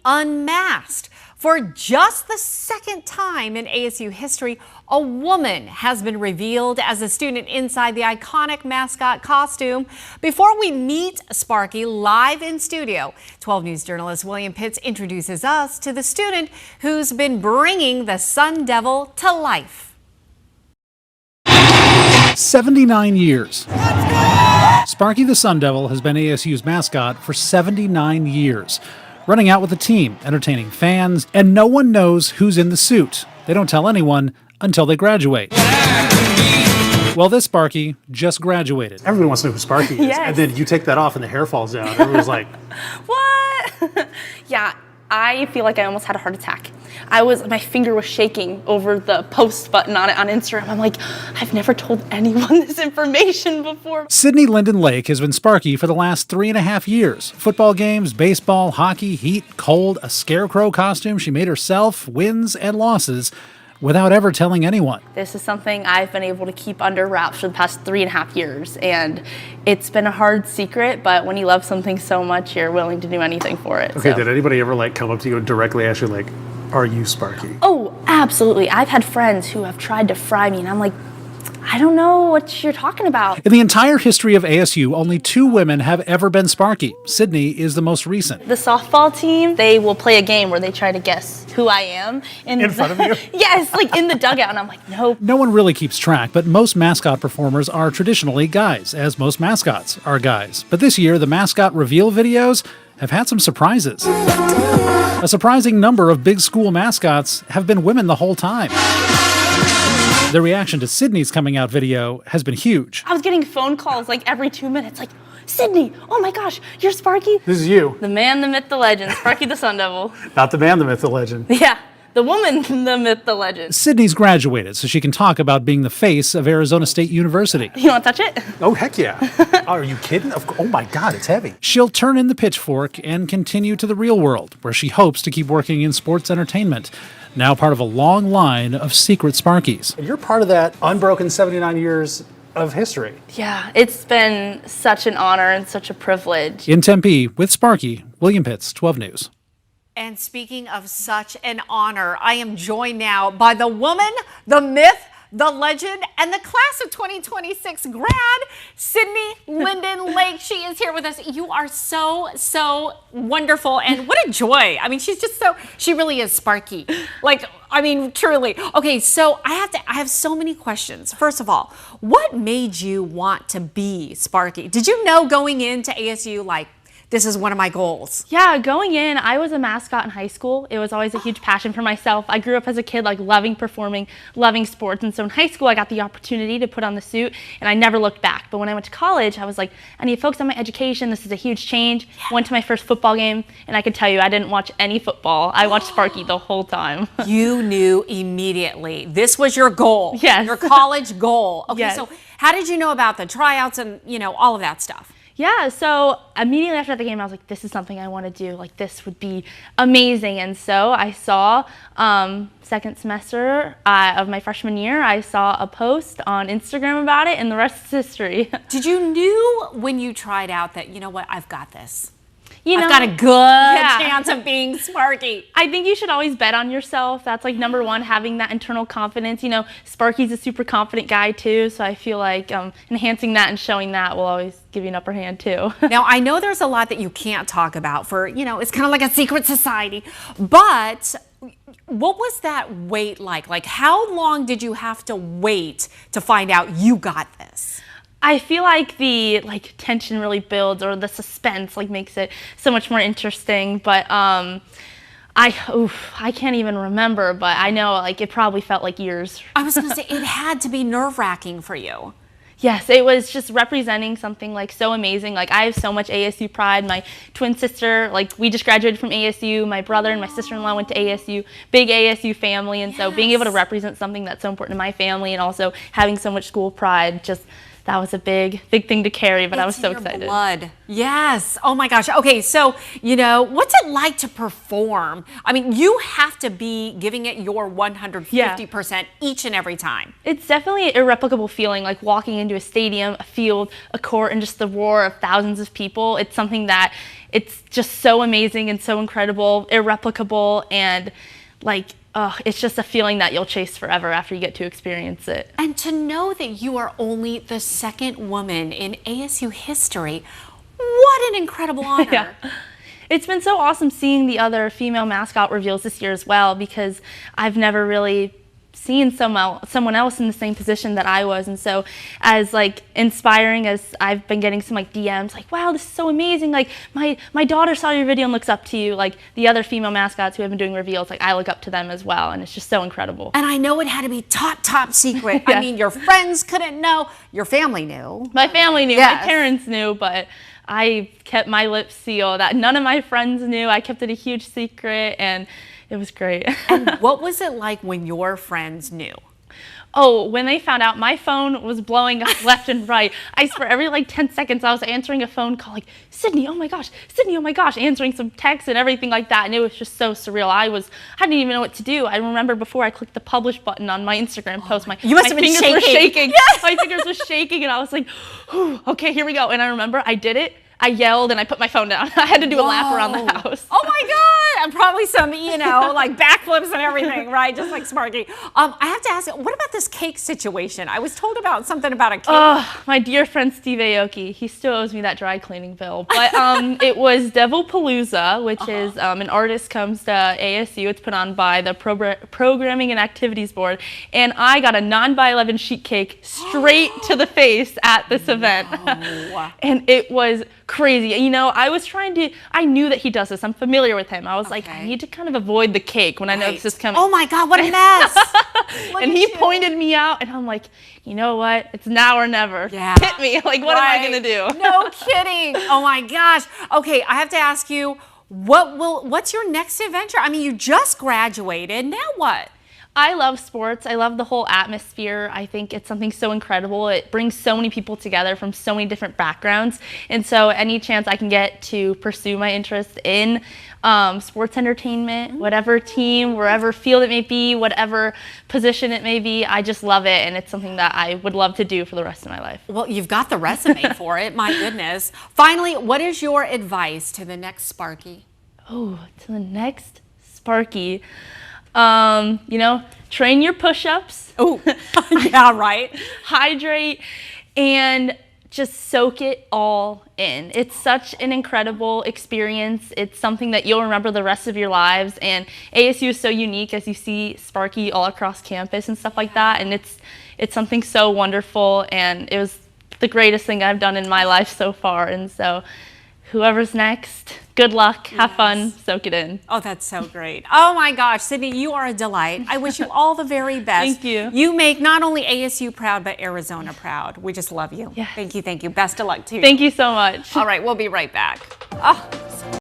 unmasked. For just the second time in ASU history, a woman has been revealed as a student inside the iconic mascot costume. Before we meet Sparky live in studio, 12 News journalist William Pitts introduces us to the student who's been bringing the Sun Devil to life. 79 years. Sparky the Sun Devil has been ASU's mascot for 79 years. Running out with the team, entertaining fans, and no one knows who's in the suit. They don't tell anyone until they graduate. Well, this Sparky just graduated. Everyone wants to know who Sparky is. Yes. And then you take that off and the hair falls down. Everyone's like, what? Yeah, I feel like I almost had a heart attack. My finger was shaking over the post button on it on Instagram. I'm like, I've never told anyone this information before. Sydney Lindon-Lake has been Sparky for the last 3.5 years. Football games, baseball, hockey, heat, cold, a scarecrow costume she made herself, wins and losses, without ever telling anyone. This is something I've been able to keep under wraps for the past 3.5 years, and it's been a hard secret, but when you love something so much, you're willing to do anything for it. okay, so. did anybody ever come up to you and directly ask you are you Sparky? Oh, absolutely. I've had friends who have tried to fry me, and I'm like, I don't know what you're talking about. In the entire history of ASU, only 2 women have ever been Sparky. Sydney is the most recent. The softball team, they will play a game where they try to guess who I am. In front of you? Yes, in the dugout, and I'm like, nope. No one really keeps track, but most mascot performers are traditionally guys, as most mascots are guys. But this year, the mascot reveal videos have had some surprises. A surprising number of big school mascots have been women the whole time. The reaction to Sydney's coming out video has been huge. I was getting phone calls every 2 minutes, Sydney, oh my gosh, you're Sparky? This is you. The man, the myth, the legend, Sparky the Sun Devil. Not the man, the myth, the legend. Yeah, the woman, the myth, the legend. Sydney's graduated, so she can talk about being the face of Arizona State University. You want to touch it? Oh, heck yeah. Are you kidding? Oh my God, it's heavy. She'll turn in the pitchfork and continue to the real world, where she hopes to keep working in sports entertainment. Now part of a long line of secret Sparkies. And you're part of that unbroken 79 years of history. Yeah, it's been such an honor and such a privilege. In Tempe, with Sparky, William Pitts, 12 News. And speaking of such an honor, I am joined now by the woman, the myth, the legend, and the class of 2026 grad, Sydney Lindon-Lake. She is here with us. You are so, so wonderful, and what a joy. I mean, she's just she really is Sparky. Truly. Okay, so I have so many questions. First of all, what made you want to be Sparky? Did you know going into ASU, this is one of my goals? Yeah, going in, I was a mascot in high school. It was always a huge passion for myself. I grew up as a kid loving performing, loving sports. And so in high school, I got the opportunity to put on the suit, and I never looked back. But when I went to college, I was like, I need to focus on my education. This is a huge change. Went to my first football game, and I could tell you, I didn't watch any football. I watched Sparky the whole time. You knew immediately. This was your goal. Yes. Your college goal. Okay, Yes. So how did you know about the tryouts and, all of that stuff? Yeah, so immediately after the game, I was like, this is something I want to do. This would be amazing. And so I saw, second semester of my freshman year, I saw a post on Instagram about it, and the rest is history. Did you knew when you tried out that, you know what, I've got this? I've got a good chance of being Sparky. I think you should always bet on yourself. That's number one, having that internal confidence. Sparky's a super confident guy too, so I feel like enhancing that and showing that will always give you an upper hand too. Now, I know there's a lot that you can't talk about for, it's kind of like a secret society, but what was that wait like? How long did you have to wait to find out you got this? I feel like the tension really builds, or the suspense makes it so much more interesting. But I can't even remember, but I know it probably felt years. I was gonna say it had to be nerve-wracking for you. Yes, it was just representing something so amazing. I have so much ASU pride. My twin sister, we just graduated from ASU. My brother and my sister-in-law went to ASU, big ASU family. And so being able to represent something that's so important to my family, and also having so much school pride, just that was a big thing to carry, but I was It's so in your excited. blood. Yes. Oh my gosh. Okay, so, what's it like to perform? I mean, you have to be giving it your 150% each and every time. It's definitely an irreplicable feeling, like walking into a stadium, a field, a court, and just the roar of thousands of people. It's something that it's just so amazing and so incredible, irreplicable, and it's just a feeling that you'll chase forever after you get to experience it. And to know that you are only the second woman in ASU history, what an incredible honor. Yeah. It's been so awesome seeing the other female mascot reveals this year as well, because I've never really seen someone else in the same position that I was. And so as inspiring as I've been getting some DMs wow, this is so amazing, my daughter saw your video and looks up to you, the other female mascots who have been doing reveals, I look up to them as well, and it's just so incredible. And I know it had to be top secret. Yeah. I mean, your friends couldn't know, your family knew. My family knew, Yes. my parents knew, but I kept my lips sealed. That none of my friends knew. I kept it a huge secret, and it was great. And what was it like when your friends knew? Oh, when they found out, my phone was blowing up left and right. I swear, every 10 seconds I was answering a phone call Sydney, oh my gosh, Sydney, oh my gosh, answering some texts and everything like that. And it was just so surreal. I didn't even know what to do. I remember before I clicked the publish button on my Instagram post, my You must have been fingers were shaking. Yes. My fingers were shaking, and I was like, whew, okay, here we go. And I remember I did it. I yelled and I put my phone down. I had to do a lap around the house. Oh my God! And probably some, backflips and everything, right? Just like Sparky. I have to ask, what about this cake situation? I was told about something about a cake. Oh, my dear friend Steve Aoki, he still owes me that dry cleaning bill. But it was Devilpalooza, which is an artist comes to ASU. It's put on by the Programming and Activities Board. And I got a 9x11 sheet cake straight to the face at this event. And it was crazy. I knew that he does this. I'm familiar with him. I was like, I need to kind of avoid the cake when I know this is coming. Oh my God, what a mess. And he pointed me out, and I'm like, you know what? It's now or never. Yeah. Hit me. What am I going to do? No kidding. Oh my gosh. Okay, I have to ask you, what's your next adventure? I mean, you just graduated. Now what? I love sports. I love the whole atmosphere. I think it's something so incredible. It brings so many people together from so many different backgrounds. And so any chance I can get to pursue my interest in sports entertainment, whatever team, wherever field it may be, whatever position it may be, I just love it. And it's something that I would love to do for the rest of my life. Well, you've got the resume for it. My goodness. Finally, what is your advice to the next Sparky? Oh, to the next Sparky. Train your push-ups. Oh, yeah, right. Hydrate and just soak it all in. It's such an incredible experience. It's something that you'll remember the rest of your lives. And ASU is so unique as you see Sparky all across campus and stuff like that. And it's something so wonderful. And it was the greatest thing I've done in my life so far. And so whoever's next, good luck, have fun, soak it in. Oh, that's so great. Oh my gosh, Sydney, you are a delight. I wish you all the very best. Thank you. You make not only ASU proud, but Arizona proud. We just love you. Yes. Thank you. Best of luck to you. Thank you so much. All right, we'll be right back. Oh.